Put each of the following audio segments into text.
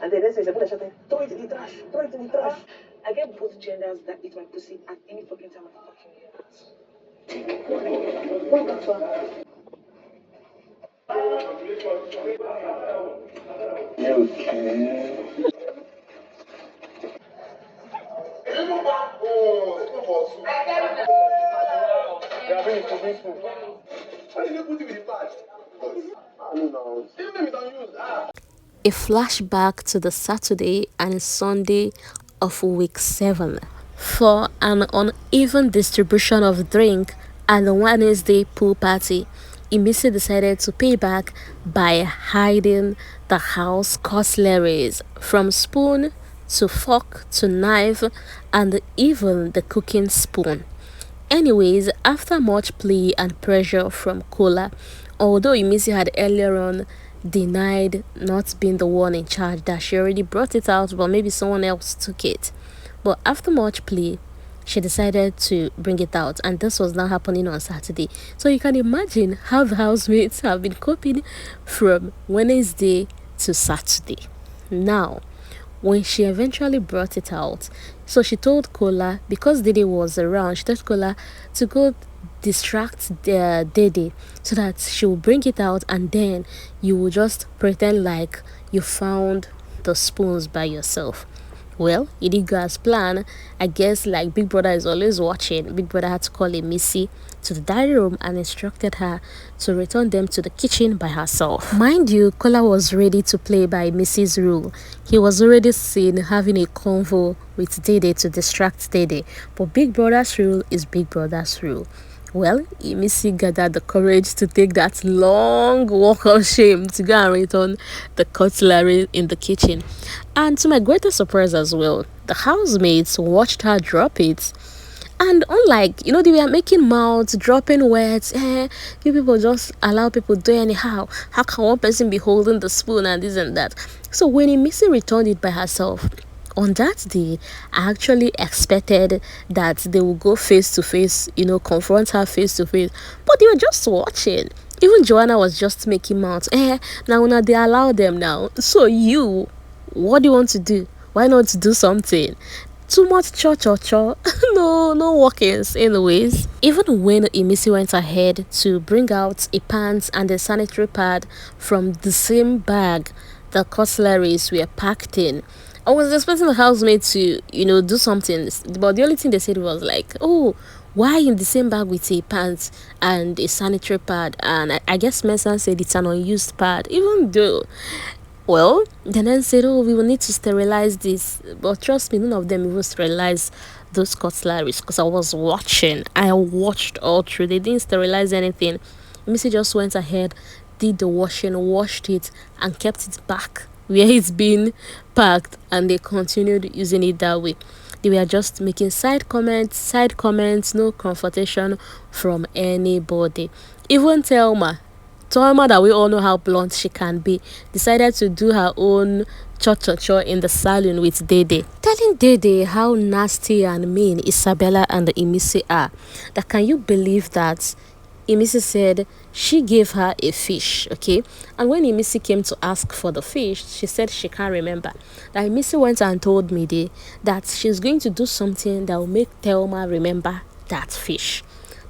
And then they say, Isabella shouting, throw it in the trash, throw it in the trash. I get both genders that eat my pussy at any fucking time of the fucking year. A flashback to the Saturday and Sunday of week 7. For an uneven distribution of drink at the Wednesday pool party, Imisi decided to pay back by hiding the house cutleries from spoon to fork to knife and even the cooking spoon. Anyways, after much plea and pressure from Kola, although Imisi had earlier on denied not being the one in charge, that she already brought it out, but maybe someone else took it. But after much plea, she decided to bring it out, and this was now happening on Saturday. So you can imagine how the housemates have been coping from Wednesday to Saturday. Now, when she eventually brought it out, so she told Kola, because Dede was around, she told Kola to go distract Dede so that she will bring it out, and then you will just pretend like you found the spoons by yourself. Well, it didn't go as planned. I guess like Big Brother is always watching, Big Brother had to call Imisi to the dining room and instructed her to return them to the kitchen by herself. Mind you, Kola was ready to play by Mrs. rule. He was already seen having a convo with Dede to distract Dede. But Big Brother's rule is Big Brother's rule. Well, Imisi gathered the courage to take that long walk of shame to go and return the cutlery in the kitchen. And to my greatest surprise as well, the housemates watched her drop it. And unlike, they were making mouths, dropping words, you people just allow people to do anyhow. How can one person be holding the spoon and this and that? So when Imisi returned it by herself, on that day, I actually expected that they would go face to face, confront her face to face. But they were just watching. Even Joanna was just making mouths. Now they allow them now. So what do you want to do? Why not do something? Too much cho. No walk-ins anyways. Even when Imisi went ahead to bring out a pants and a sanitary pad from the same bag the cutleries were packed in, I was expecting the housemaid to, do something. But the only thing they said was like, oh, why in the same bag with a pants and a sanitary pad? And I guess Mesa said it's an unused pad, even though, well, they then said, oh, we will need to sterilize this. But trust me, none of them even sterilized those cutleries because I was watching. I watched all through. They didn't sterilize anything. Missy just went ahead, did the washing, washed it, and kept it back where it's been packed, and they continued using it that way. They were just making side comments, no confrontation from anybody. Even Thelma that we all know how blunt she can be, decided to do her own cho in the salon with Dede, telling Dede how nasty and mean Isabella and the Imisi are. That can you believe that Imisi said she gave her a fish, okay? And when Imisi came to ask for the fish, she said she can't remember. That Imisi went and told Midi that she's going to do something that will make Thelma remember that fish.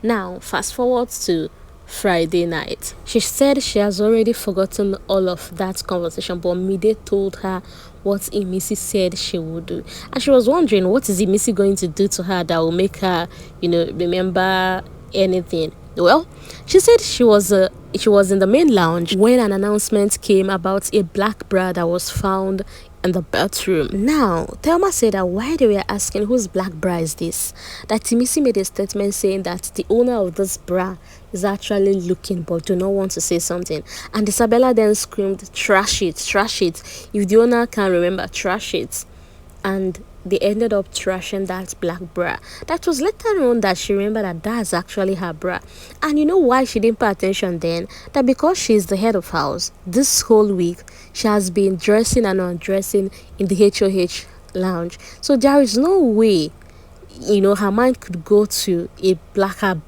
Now, fast forward to Friday night. She said she has already forgotten all of that conversation, but Midi told her what Imisi said she would do. And she was wondering, what is Imisi going to do to her that will make her, remember anything? Well, she said she was in the main lounge when an announcement came about a black bra that was found in the bathroom. Now, Thelma said that while they were asking whose black bra is this, that Imisi made a statement saying that the owner of this bra is actually looking but do not want to say something. And Isabella then screamed, trash it. If the owner can remember, trash it. And they ended up trashing that black bra. That was later on that she remembered that that's actually her bra. And you know why she didn't pay attention then? That because she's the head of house, this whole week she has been dressing and undressing in the HOH lounge. So there is no way, her mind could go to her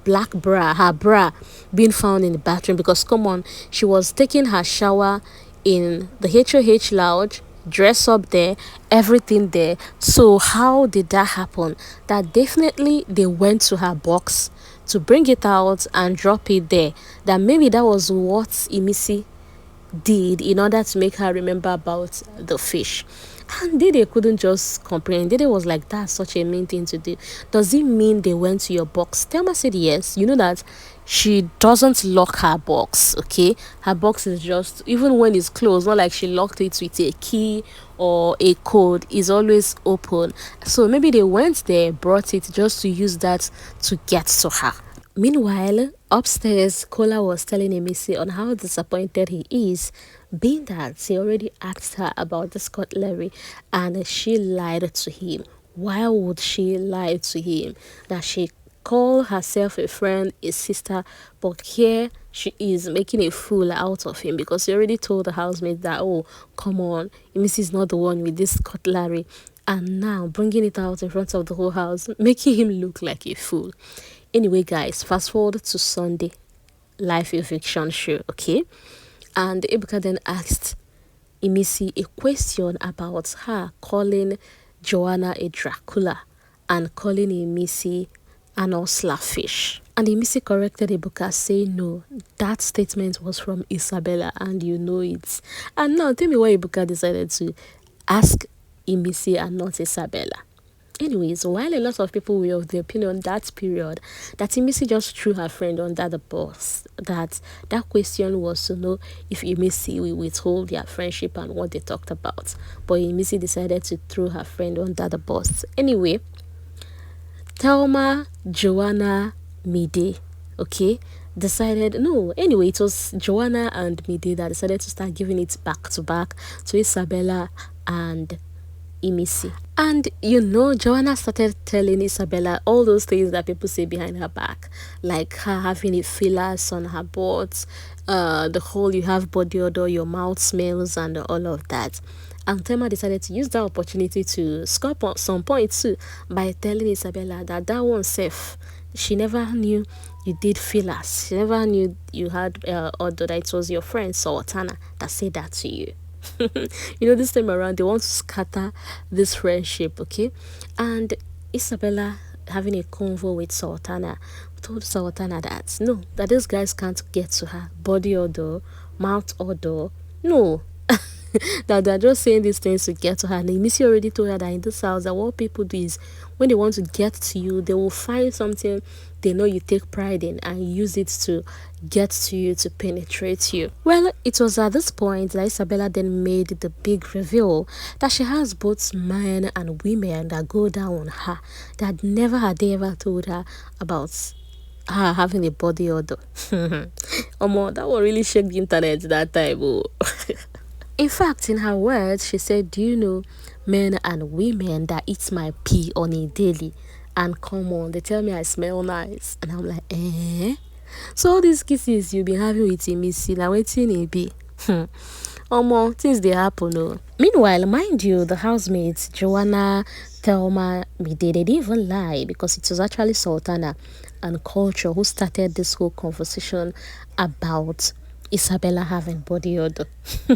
bra being found in the bathroom. Because come on, she was taking her shower in the HOH lounge, dress up there, everything there. So how did that happen? That definitely they went to her box to bring it out and drop it there. That maybe that was what Imisi did in order to make her remember about the fish. And Dede couldn't just comprehend. Dede was like, that's such a mean thing to do. Does it mean they went to your box? Thelma said yes. You know that she doesn't lock her box, okay? Her box is just, even when it's closed, not like she locked it with a key or a code, is always open. So maybe they went there, brought it just to use that to get to her. Meanwhile, upstairs, Kola was telling Imisi on how disappointed he is, being that he already asked her about the cutlery and she lied to him. Why would she lie to him? That she called herself a friend, a sister, but here she is making a fool out of him because he already told the housemates that, oh, come on, Imisi is not the one with this cutlery. And now bringing it out in front of the whole house, making him look like a fool. Anyway, guys, fast forward to Sunday, live eviction show, okay? And Ebuka then asked Imisi a question about her calling Joanna a Dracula and calling Imisi an osla fish. And Imisi corrected Ebuka, saying no, that statement was from Isabella and you know it. And now tell me why Ebuka decided to ask Imisi and not Isabella. Anyways, while a lot of people were of the opinion that period that Imisi just threw her friend under the bus, that question was to know if Imisi will withhold their friendship and what they talked about. But Imisi decided to throw her friend under the bus. Anyway, Thelma, Joanna, Midi, okay, decided no. Anyway, it was Joanna and Midi that decided to start giving it back to back to Isabella and Imisi. And you know, Joanna started telling Isabella all those things that people say behind her back, like her having a fillers on her butt, the whole you have body odor, your mouth smells, and all of that. And Thelma decided to use that opportunity to score some points too by telling Isabella that that one safe. She never knew you did fillers. She never knew you had odor. That it was your friend Sultana that said that to you. You know, this time around they want to scatter this friendship, okay? And Isabella, having a convo with Sultana, told Sultana that no, that these guys can't get to her body odor, mouth odor, no. That they're just saying these things to get to her. And Imisi already told her that in this house, that what people do is when they want to get to you, they will find something they know you take pride in and use it to get to you, to penetrate you. Well, it was at this point that Isabella then made the big reveal that she has both men and women that go down on her, that never had they ever told her about her having a body odor. That one really shook the internet that time. Oh. In fact, in her words, she said, do you know men and women that eat my pee on a daily? And come on, they tell me I smell nice. And I'm like, eh? So all these kisses you've been having with Imisi, now waiting it be. Things they happen. Oh. Meanwhile, mind you, the housemates, Joanna, Thelma, Dede, they didn't even lie because it was actually Sultana and Culture who started this whole conversation about Isabella having body odor.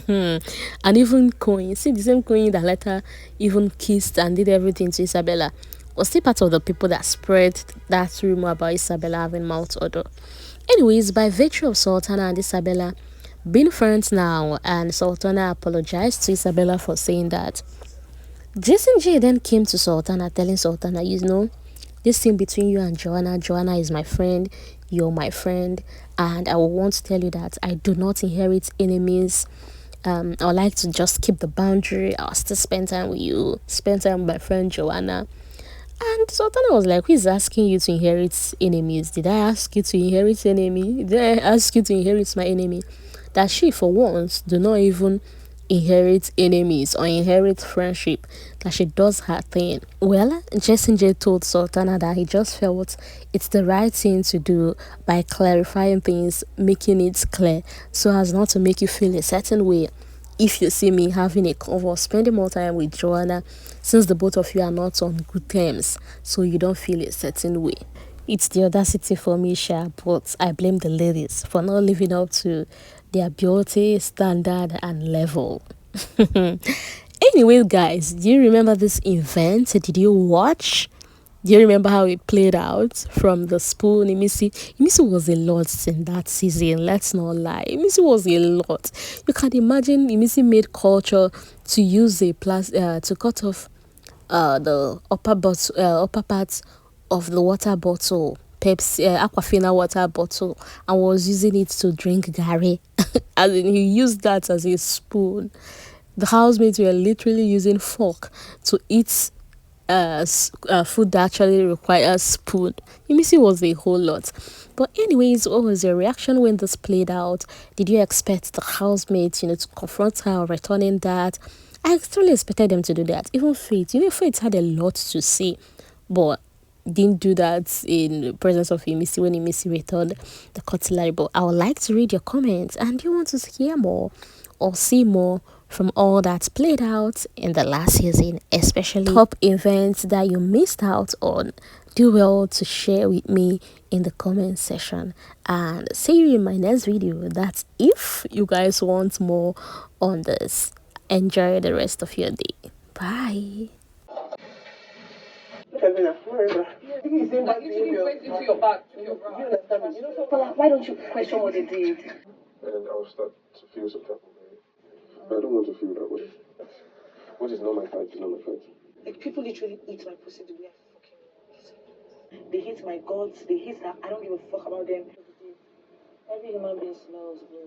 And even Coin, see the same Coin that later even kissed and did everything to Isabella, was still part of the people that spread that rumor about Isabella having mouth odor. Anyways, by virtue of Sultana and Isabella being friends now, and Sultana apologized to Isabella for saying that, Jason Jae then came to Sultana telling Sultana, you know, this thing between you and Joanna is my friend, you're my friend, and I will want to tell you that I do not inherit enemies. I would like to just keep the boundary. I'll still spend time with you, spend time with my friend Joanna. And Sultana was like, who is asking you to inherit enemies? Did I ask you to inherit enemy? Did I ask you to inherit my enemy? That she, for once, do not even inherit enemies or inherit friendship, that she does her thing. Well, Jason Jae told Sultana that he just felt it's the right thing to do by clarifying things, making it clear so as not to make you feel a certain way if you see me having a convo, spending more time with Joanna, since the both of you are not on good terms, so you don't feel a certain way. It's the audacity for me, Sha, but I blame the ladies for not living up to their beauty standard and level. Anyway, guys, do you remember this event? Did you watch? Do you remember how it played out from the spoon? Imisi was a lot in that season. Let's not lie. Imisi was a lot. You can imagine Imisi made culture to use to cut off the upper part of the water bottle, Pepsi, Aquafina water bottle, and was using it to drink Gary. As in, he used that as a spoon. The housemates were literally using fork to eat food that actually requires spoon. Imisi was a whole lot. But anyways, what was your reaction when this played out? Did you expect the housemates, to confront her or returning that? I actually expected them to do that. Even Faith, Faith had a lot to say, but didn't do that in the presence of Imisi when Imisi returned the cutlery. But I would like to read your comments, and do you want to hear more or see more from all that played out in the last season, especially top events that you missed out on? Do well to share with me in the comment section, and see you in my next video. That's if you guys want more on this. Enjoy the rest of your day. Bye. Look at me now. He's saying bad behavior. Into your back. You understand me? Paula, why don't you question what they did? And I'll start to feel some type of way. I don't want to feel that way. What is not my fight is not my fight. Like, people literally eat my pussy the way I fucking eat. They hate my guts. They hate that I don't give a fuck about them. Every human being smells, bro.